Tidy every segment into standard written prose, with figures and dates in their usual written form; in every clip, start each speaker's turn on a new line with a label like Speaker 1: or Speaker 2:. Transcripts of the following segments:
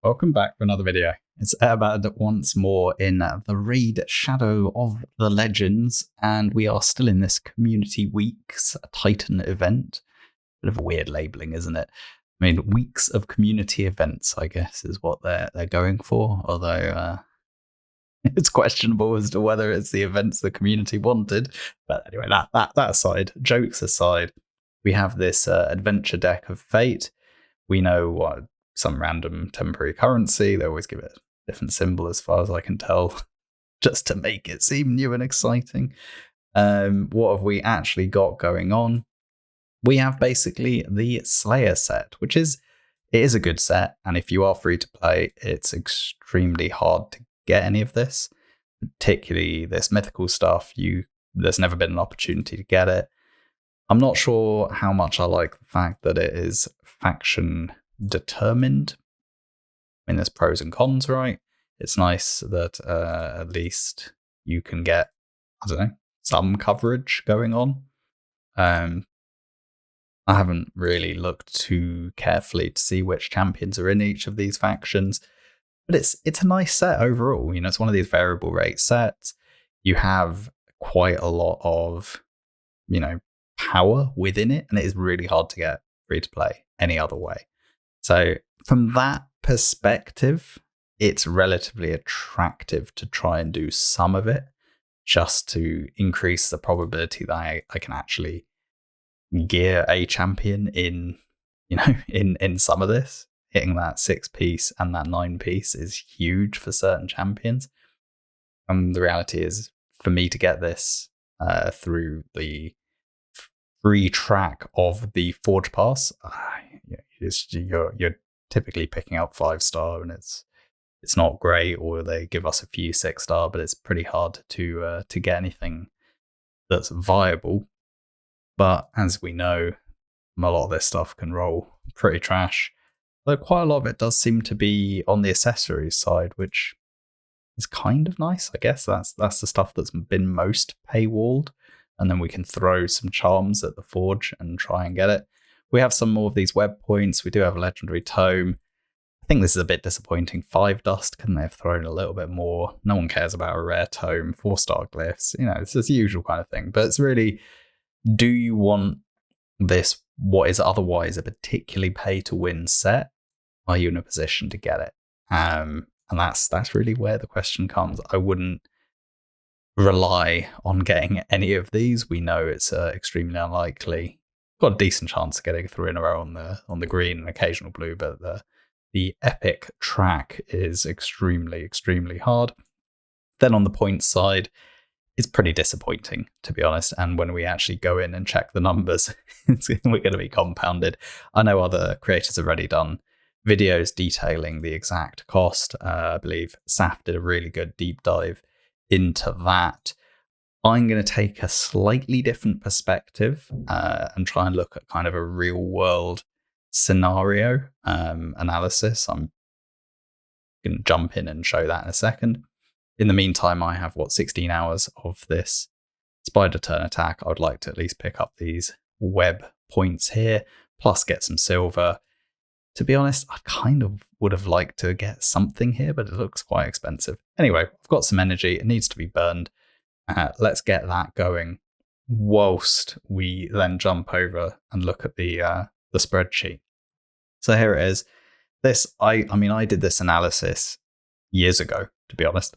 Speaker 1: welcome back for another video. It's Eharbad once more in the raid Shadow of the Legends, and we are still in this Community Weeks Titan event. Bit of a weird labelling, isn't it? I mean, weeks of community events, I guess, is what they're going for, although it's questionable as to whether it's the events the community wanted. But anyway, that aside, jokes aside, we have this adventure deck of fate. We know what some random temporary currency. They always give it a different symbol as far as I can tell, just to make it seem new and exciting. What have we actually got going on? We have basically the Slayer set, which is a good set, and if you are free to play, it's extremely hard to get any of this, particularly this mythical stuff. There's never been an opportunity to get it. I'm not sure how much I like the fact that it is faction determined. I mean, there's pros and cons, right? It's nice that at least you can get, I don't know, some coverage going on. I haven't really looked too carefully to see which champions are in each of these factions, but it's a nice set overall. You know, it's one of these variable rate sets. You have quite a lot of, power within it, and it is really hard to get free to play any other way. So from that perspective, it's relatively attractive to try and do some of it, just to increase the probability that I can actually gear a champion in some of this. Hitting that 6-piece and that 9-piece is huge for certain champions. The reality is, for me to get this through the free track of the Forge Pass, you're typically picking up 5-star, and it's not great, or they give us a few 6-star, but it's pretty hard to get anything that's viable. But as we know, a lot of this stuff can roll pretty trash. Though quite a lot of it does seem to be on the accessories side, which is kind of nice. I guess that's the stuff that's been most paywalled. And then we can throw some charms at the Forge and try and get it. We have some more of these web points. We do have a legendary tome. I think this is a bit disappointing. 5 dust, couldn't they have thrown a little bit more? No one cares about a rare tome. 4-star glyphs. It's the usual kind of thing. But it's really, do you want this, what is otherwise a particularly pay-to-win set? Are you in a position to get it? And that's really where the question comes. I wouldn't rely on getting any of these. We know it's extremely unlikely. Got a decent chance of getting through in a row on the green and occasional blue, but the epic track is extremely hard. Then on the points side, it's pretty disappointing, to be honest. And when we actually go in and check the numbers, we're going to be compounded. I know other creators have already done videos detailing the exact cost. I believe Saf did a really good deep dive into that. I'm going to take a slightly different perspective and try and look at kind of a real world scenario analysis. I'm going to jump in and show that in a second. In the meantime, I have 16 hours of this spider turn attack. I would like to at least pick up these web points here, plus get some silver. To be honest, I kind of would have liked to get something here, but it looks quite expensive. Anyway, I've got some energy. It needs to be burned. Let's get that going, whilst we then jump over and look at the spreadsheet. So here it is. This, I did this analysis years ago, to be honest.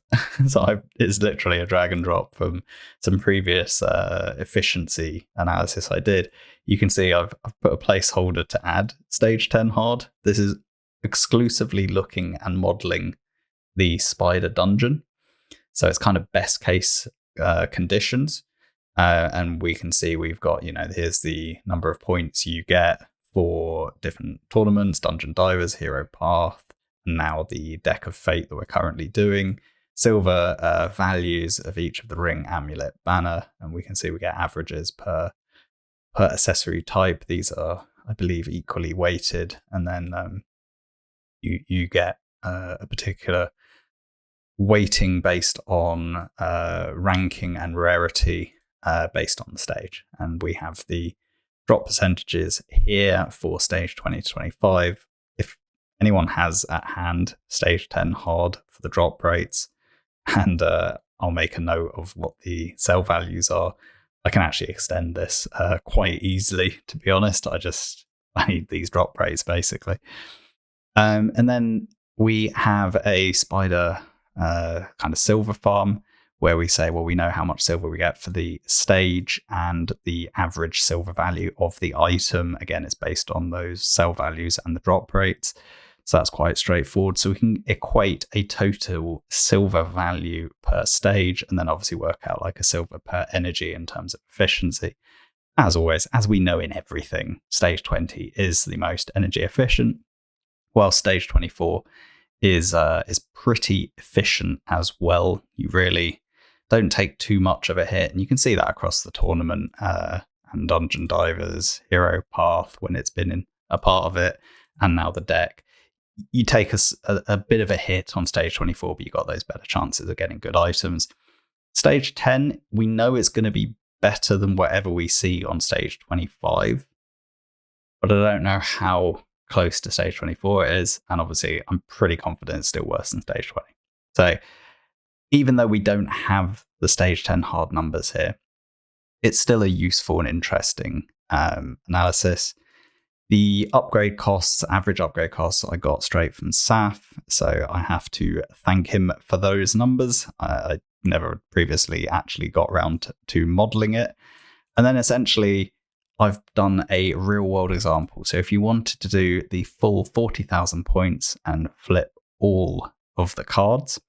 Speaker 1: So it's literally a drag and drop from some previous efficiency analysis I did. You can see I've put a placeholder to add stage 10 hard. This is exclusively looking and modeling the spider dungeon. So it's kind of best case conditions. And we can see we've got, here's the number of points you get for different tournaments, Dungeon Divers, Hero Path, and now the Deck of Fate that we're currently doing. Silver values of each of the ring, amulet, banner, and we can see we get averages per accessory type. These are, I believe, equally weighted, and then you get a particular weighting based on ranking and rarity based on the stage. And we have the drop percentages here for stage 20 to 25. If anyone has at hand stage 10 hard for the drop rates, and I'll make a note of what the sell values are. I can actually extend this quite easily, to be honest. I need these drop rates basically. And then we have a spider kind of silver farm where we say, well, we know how much silver we get for the stage and the average silver value of the item. Again, it's based on those sell values and the drop rates. So that's quite straightforward. So we can equate a total silver value per stage and then obviously work out like a silver per energy in terms of efficiency. As always, as we know in everything, stage 20 is the most energy efficient, while stage 24 is pretty efficient as well. You really don't take too much of a hit, and you can see that across the tournament and Dungeon Divers, Hero Path, when it's been in a part of it, and now the deck. You take a bit of a hit on stage 24, but you got those better chances of getting good items. Stage 10, we know it's going to be better than whatever we see on stage 25, but I don't know how close to stage 24 it is, and obviously I'm pretty confident it's still worse than stage 20. So even though we don't have the stage 10 hard numbers here, it's still a useful and interesting analysis. The upgrade costs, average upgrade costs, I got straight from Saf, so I have to thank him for those numbers. I never previously actually got around to modeling it. And then essentially, I've done a real world example. So if you wanted to do the full 40,000 points and flip all of the cards,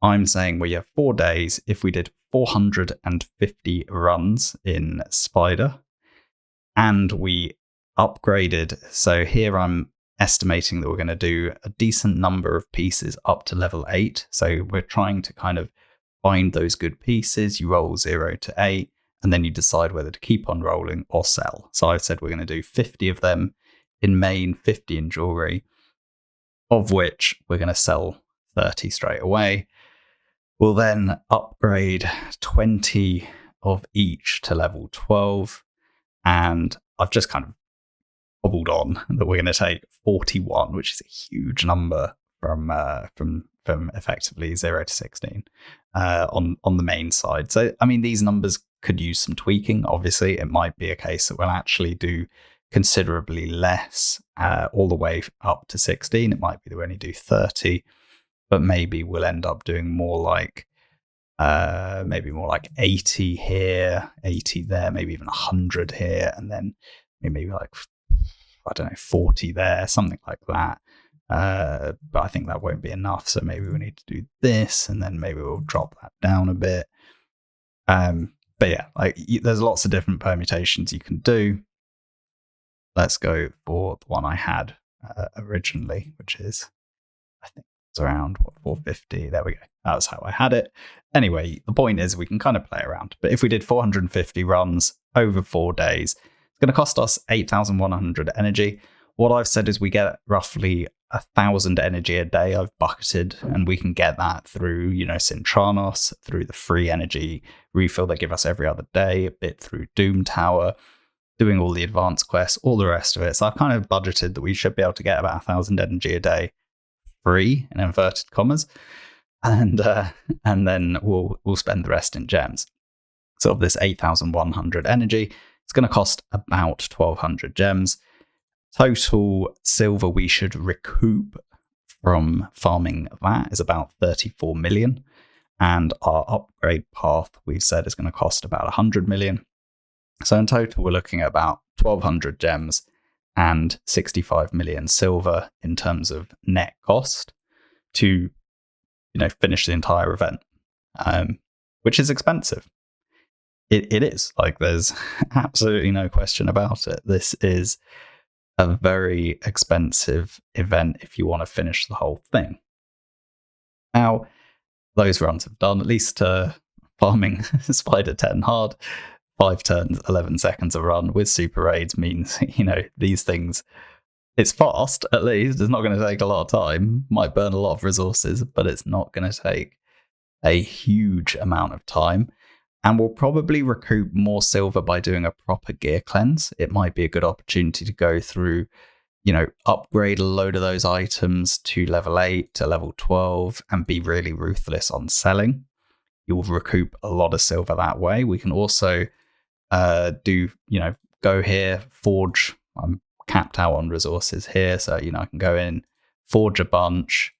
Speaker 1: I'm saying we have 4 days. If we did 450 runs in Spider and we upgraded, so here I'm estimating that we're going to do a decent number of pieces up to level 8. So we're trying to kind of find those good pieces. You roll 0 to 8. And then you decide whether to keep on rolling or sell. So I've said we're going to do 50 of them in main, 50 in jewelry, of which we're going to sell 30 straight away. We'll then upgrade 20 of each to level 12. And I've just kind of bobbled on that we're going to take 41, which is a huge number from effectively 0 to 16 on the main side. So, I mean, these numbers could use some tweaking. Obviously, it might be a case that we'll actually do considerably less all the way up to 16. It might be that we only do 30, but maybe we'll end up doing more like 80 here, 80 there, maybe even 100 here, and then maybe like, I don't know, 40 there, something like that. But I think that won't be enough. So maybe we need to do this, and then maybe we'll drop that down a bit. But yeah, like there's lots of different permutations you can do. Let's go for the one I had originally, which is, I think it's around 450. There we go. That's how I had it. Anyway, the point is we can kind of play around. But if we did 450 runs over 4 days, it's going to cost us 8,100 energy. What I've said is we get roughly 1,000 energy a day. I've bucketed, and we can get that through, Sintranos, through the free energy refill they give us every other day, a bit through Doom Tower, doing all the advanced quests, all the rest of it. So I've kind of budgeted that we should be able to get about 1,000 energy a day free, in inverted commas, and then we'll spend the rest in gems. So of this 8,100 energy, it's going to cost about 1,200 gems. Total silver we should recoup from farming that is about 34 million. And our upgrade path, we've said, is going to cost about 100 million. So in total, we're looking at about 1,200 gems and 65 million silver in terms of net cost to, finish the entire event, which is expensive. It is. Like, there's absolutely no question about it. This is a very expensive event if you want to finish the whole thing. Now, those runs have done, at least farming Spider 10 hard, 5 turns, 11 seconds a run with super raids means, these things, it's fast, at least. It's not going to take a lot of time. Might burn a lot of resources, but it's not going to take a huge amount of time. And we'll probably recoup more silver by doing a proper gear cleanse. It might be a good opportunity to go through upgrade a load of those items to level 8 to level 12 and be really ruthless on selling. You'll recoup a lot of silver that way. We can also go here, forge. I'm capped out on resources here, so I can go in, forge a bunch,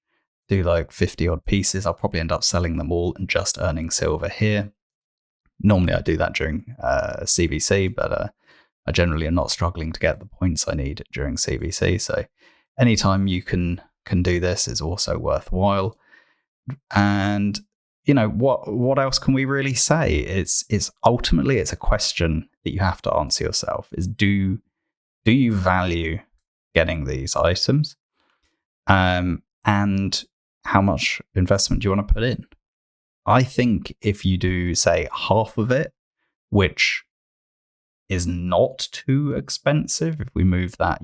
Speaker 1: do like 50 odd pieces. I'll probably end up selling them all and just earning silver here. Normally I do that during CVC, but I generally am not struggling to get the points I need during CVC. So anytime you can do this is also worthwhile. And what else can we really say? It's ultimately it's a question that you have to answer yourself: is do you value getting these items, and how much investment do you want to put in? I think if you do, say, half of it, which is not too expensive, if we move that,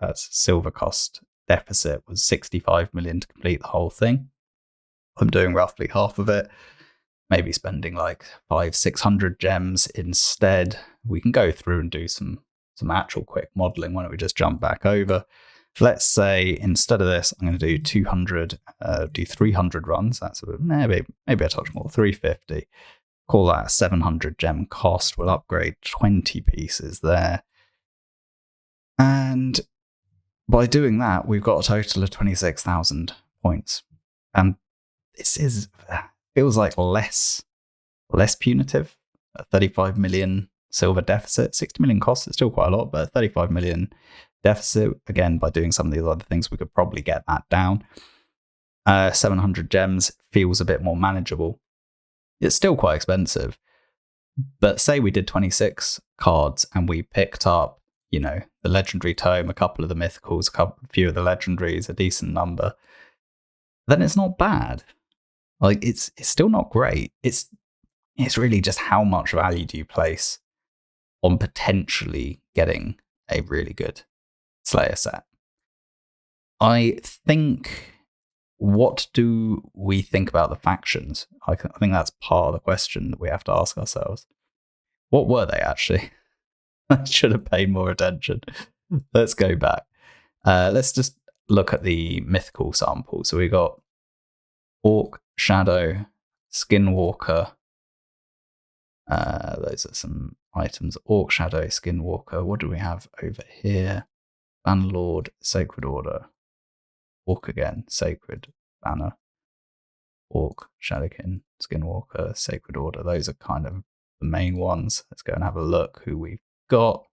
Speaker 1: that's silver cost deficit was 65 million to complete the whole thing. I'm doing roughly half of it, maybe spending like 500-600 gems instead. We can go through and do some actual quick modeling. Why don't we just jump back over? Let's say instead of this, I'm going to do 200, do 300 runs. That's maybe a touch more, 350. Call that a 700 gem cost. We'll upgrade 20 pieces there. And by doing that, we've got a total of 26,000 points. And this feels like less punitive. A 35 million silver deficit, 60 million costs. It's still quite a lot, but 35 million deficit. Again, by doing some of these other things, we could probably get that down. 700 gems feels a bit more manageable. It's still quite expensive, but say we did 26 cards and we picked up, the legendary tome, a couple of the mythicals, a few of the legendaries, a decent number, then it's not bad. Like it's still not great. It's really just how much value do you place on potentially getting a really good Slayer set. I think, what do we think about the factions? I think that's part of the question that we have to ask ourselves. What were they actually? I should have paid more attention. Let's go back. Let's just look at the mythical sample. So we got Orc, Shadow, Skinwalker. Those are some items. Orc, Shadow, Skinwalker. What do we have over here? Bannerlord, Sacred Order. Orc again, Sacred, Banner. Orc, Shadowkin, Skinwalker, Sacred Order. Those are kind of the main ones. Let's go and have a look who we've got.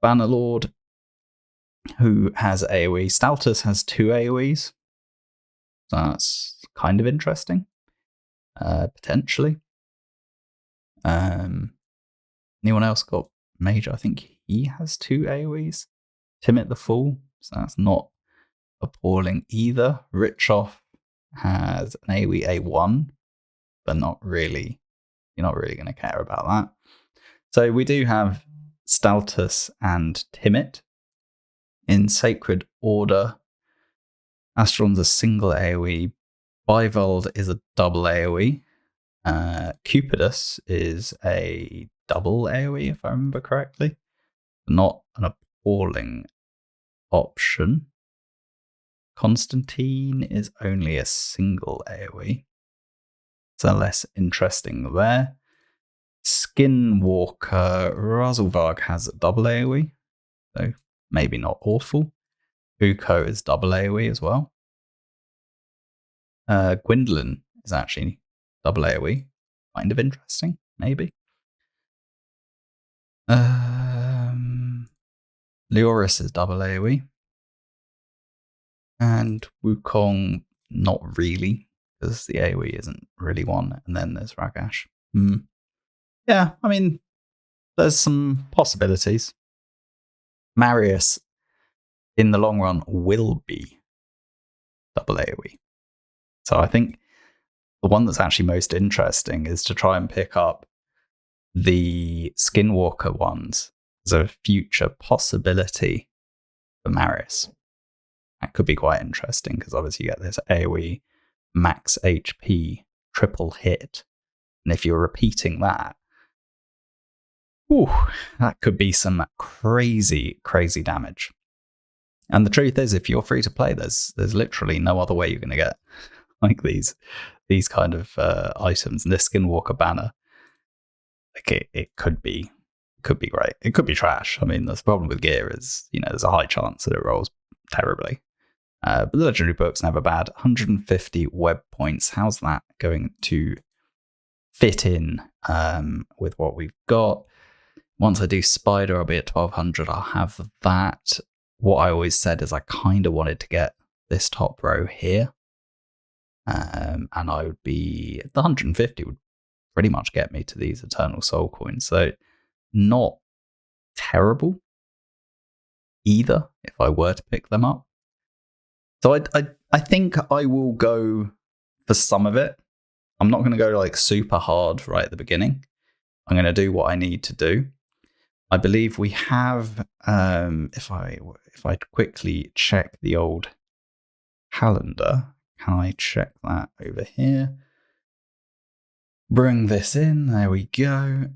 Speaker 1: Bannerlord, who has AoE. Staltus has 2 AoEs. So that's kind of interesting. Potentially. Anyone else got Major? I think he has 2 AoEs. Timid the Fool. So that's not appalling either. Richoff has an AoE A1, but not really. You're not really going to care about that. So we do have Staltus and Timid. In Sacred Order, Astron's a single AoE. Bivold is a double AoE. Cupidus is a double AoE, if I remember correctly. Not an appalling option. Constantine is only a single AoE. So less interesting there. Skinwalker, Razelvarg has a double AoE. So maybe not awful. Uko is double AoE as well. Gwendolyn is actually double AoE. Kind of interesting, maybe. Leoris is double AoE. And Wukong, not really, because the AoE isn't really one. And then there's Ragash. Yeah, I mean, there's some possibilities. Marius, in the long run, will be double AoE. So I think the one that's actually most interesting is to try and pick up the Skinwalker ones as a future possibility for Marius. That could be quite interesting because obviously you get this AoE, max HP, triple hit. And if you're repeating that, that could be some crazy, crazy damage. And the truth is, if you're free to play, there's literally no other way you're going to get like these kind of items. And this Skinwalker banner, like it could be great. It could be trash. I mean, the problem with gear is, there's a high chance that it rolls terribly. But the legendary book's never bad. 150 web points. How's that going to fit in with what we've got? Once I do Spider, I'll be at 1200. I'll have that. What I always said is I kind of wanted to get this top row here. And I would be... The 150 would pretty much get me to these Eternal Soul coins. So not terrible either if I were to pick them up. So I think I will go for some of it. I'm not going to go like super hard right at the beginning. I'm going to do what I need to do. I believe we have, if I quickly check the old calendar, can I check that over here? Bring this in, there we go.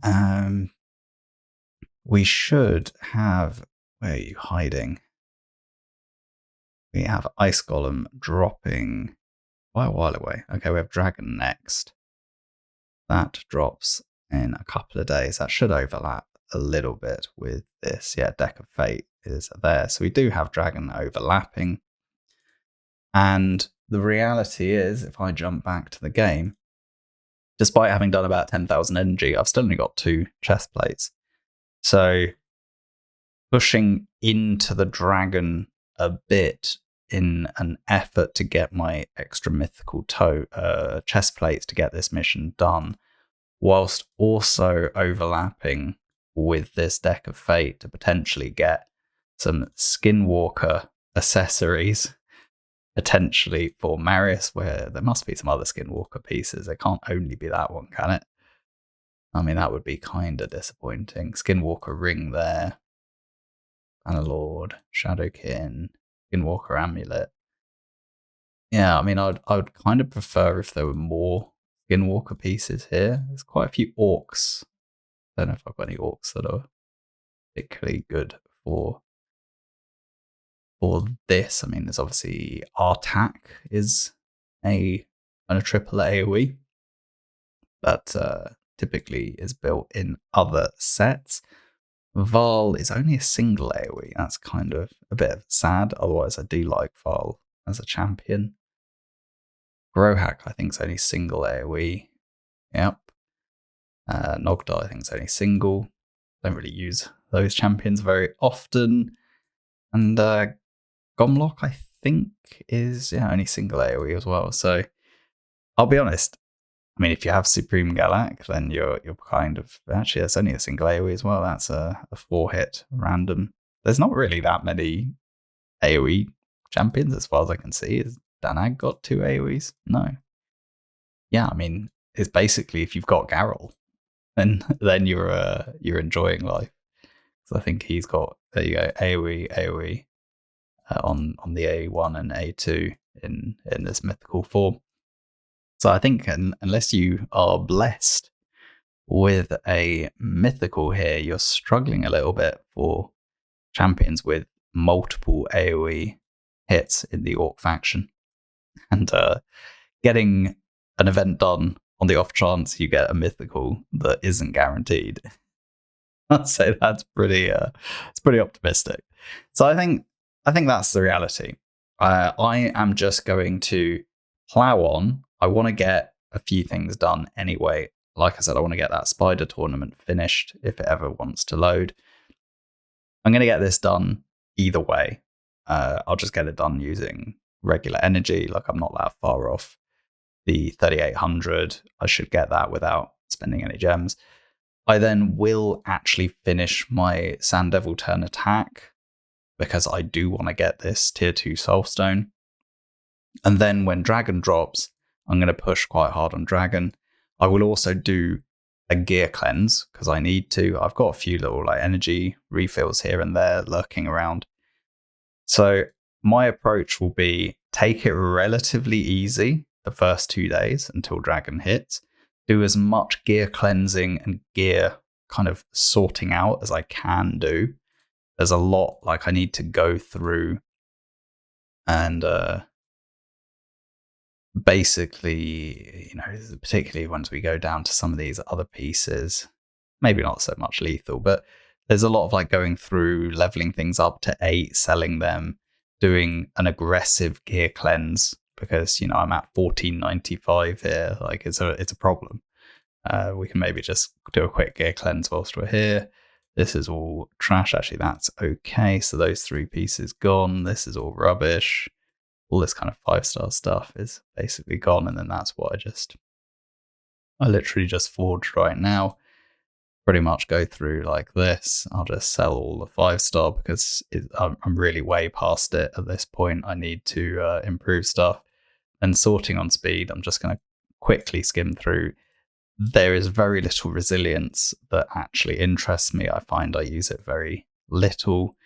Speaker 1: We should have, where are you hiding? We have Ice Golem dropping quite a while away. Okay, we have Dragon next. That drops in a couple of days. That should overlap a little bit with this. Yeah, Deck of Fate is there. So we do have Dragon overlapping. And the reality is, if I jump back to the game, despite having done about 10,000 energy, I've still only got 2 chest plates. So pushing into the Dragon a bit in an effort to get my extra mythical chest plates to get this mission done, whilst also overlapping with this Deck of Fate to potentially get some Skinwalker accessories, potentially for Marius, where there must be some other Skinwalker pieces. It can't only be that one, can it? I mean, that would be kind of disappointing. Skinwalker ring there. Bannerlord, Shadowkin, Skinwalker amulet. Yeah, I mean, I would kind of prefer if there were more Skinwalker pieces here. There's quite a few orcs. I don't know if I've got any orcs that are particularly good for this. I mean, there's obviously Artak is a triple AoE that typically is built in other sets. Val is only a single AoE. That's kind of a bit sad. Otherwise, I do like Val as a champion. Grohak, I think, is only single AoE. Yep. Nogdar, I think, is only single. Don't really use those champions very often. And Gomlock, I think, is only single AoE as well. So I'll be honest. I mean, if you have Supreme Galak, then you're kind of... Actually, that's only a single AoE as well. That's a 4-hit random. There's not really that many AoE champions as far as I can see. Has Danag got 2 AoEs? No. Yeah, I mean, it's basically if you've got Garrel, then you're enjoying life. So I think he's got, there you go, AoE on the A1 and A2 in this mythical form. So I think unless you are blessed with a mythical here, you're struggling a little bit for champions with multiple AoE hits in the Orc faction. And getting an event done on the off chance you get a mythical that isn't guaranteed, I'd say that's it's pretty optimistic. So I think that's the reality. I am just going to plow on. I want to get a few things done anyway. Like I said, I want to get that Spider tournament finished if it ever wants to load. I'm going to get this done either way. I'll just get it done using regular energy. Like, I'm not that far off the 3800. I should get that without spending any gems. I then will actually finish my Sand Devil turn attack because I do want to get this tier 2 Soulstone. And then when Dragon drops, I'm going to push quite hard on Dragon. I will also do a gear cleanse because I need to. I've got a few little energy refills here and there lurking around. So my approach will be take it relatively easy the first 2 days until Dragon hits. Do as much gear cleansing and gear kind of sorting out as I can do. There's a lot I need to go through And basically, particularly once we go down to some of these other pieces, maybe not so much lethal, but there's a lot of like going through, leveling things up to 8, selling them, doing an aggressive gear cleanse because I'm at 1495 here. Like it's a problem. We can maybe just do a quick gear cleanse whilst we're here. This is all trash. Actually, that's okay. So those 3 pieces gone. This is all rubbish. All this kind of 5-star stuff is basically gone. And then that's what I literally just forged right now. Pretty much go through like this. I'll just sell all the 5-star because I'm really way past it at this point. I need to improve stuff. And sorting on speed, I'm just going to quickly skim through. There is very little resilience that actually interests me. I find I use it very little.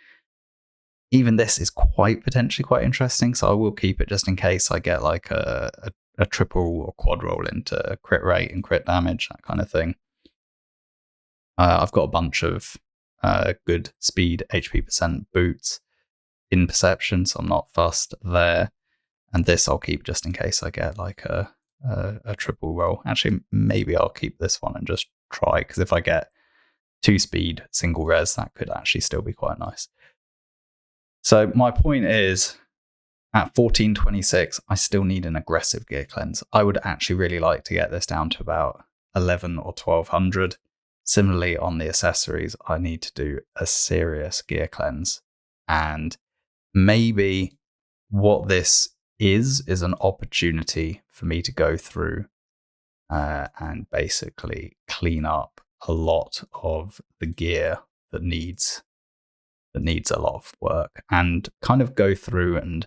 Speaker 1: Even this is potentially quite interesting, so I will keep it just in case I get like a triple or quad roll into crit rate and crit damage, that kind of thing. I've got a bunch of good speed HP percent boots in perception, so I'm not fussed there. And this I'll keep just in case I get like a triple roll. Actually, maybe I'll keep this one and just try, because if I get 2 speed single res, that could actually still be quite nice. So my point is, at 1426, I still need an aggressive gear cleanse. I would actually really like to get this down to about 11 or 1200. Similarly, on the accessories, I need to do a serious gear cleanse. And maybe what this is an opportunity for me to go through and basically clean up a lot of the gear that needs a lot of work, and kind of go through and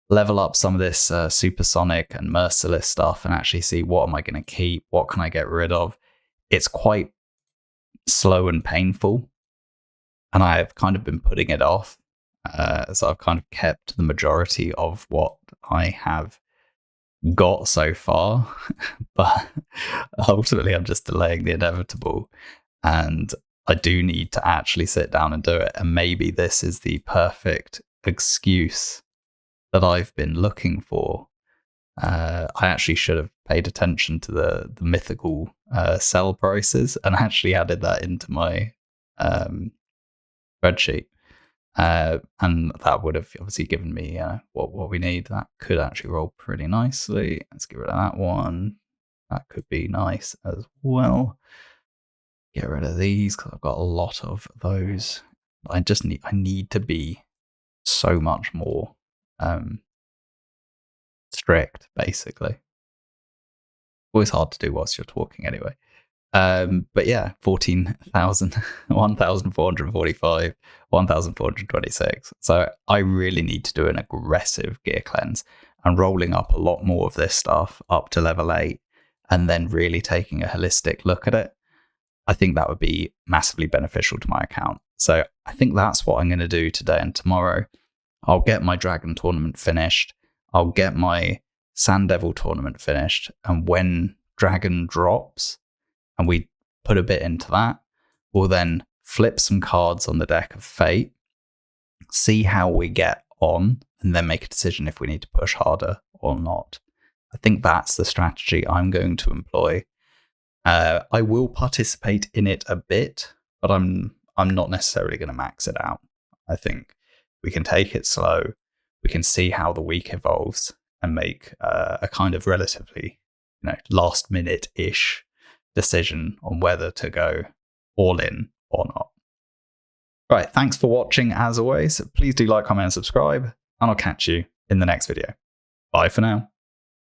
Speaker 1: level up some of this supersonic and merciless stuff and actually see what am I going to keep, what can I get rid of. It's quite slow and painful, and I've kind of been putting it off. So I've kind of kept the majority of what I have got so far, but ultimately I'm just delaying the inevitable, and I do need to actually sit down and do it. And maybe this is the perfect excuse that I've been looking for. I actually should have paid attention to the mythical sell prices and actually added that into my spreadsheet. And that would have obviously given me what we need. That could actually roll pretty nicely. Let's get rid of that one. That could be nice as well. Get rid of these because I've got a lot of those. I need to be so much more strict, basically. Always hard to do whilst you're talking anyway. But yeah, 14,000, 1,445, 1,426. So I really need to do an aggressive gear cleanse and rolling up a lot more of this stuff up to level 8 and then really taking a holistic look at it. I think that would be massively beneficial to my account. So I think that's what I'm going to do today and tomorrow. I'll get my Dragon tournament finished. I'll get my Sand Devil tournament finished. And when Dragon drops and we put a bit into that, we'll then flip some cards on the deck of Fate, see how we get on, and then make a decision if we need to push harder or not. I think that's the strategy I'm going to employ. I will participate in it a bit, but I'm not necessarily going to max it out. I think we can take it slow. We can see how the week evolves and make a kind of relatively, last minute-ish decision on whether to go all in or not. Right, thanks for watching as always. Please do like, comment, and subscribe, and I'll catch you in the next video. Bye for now.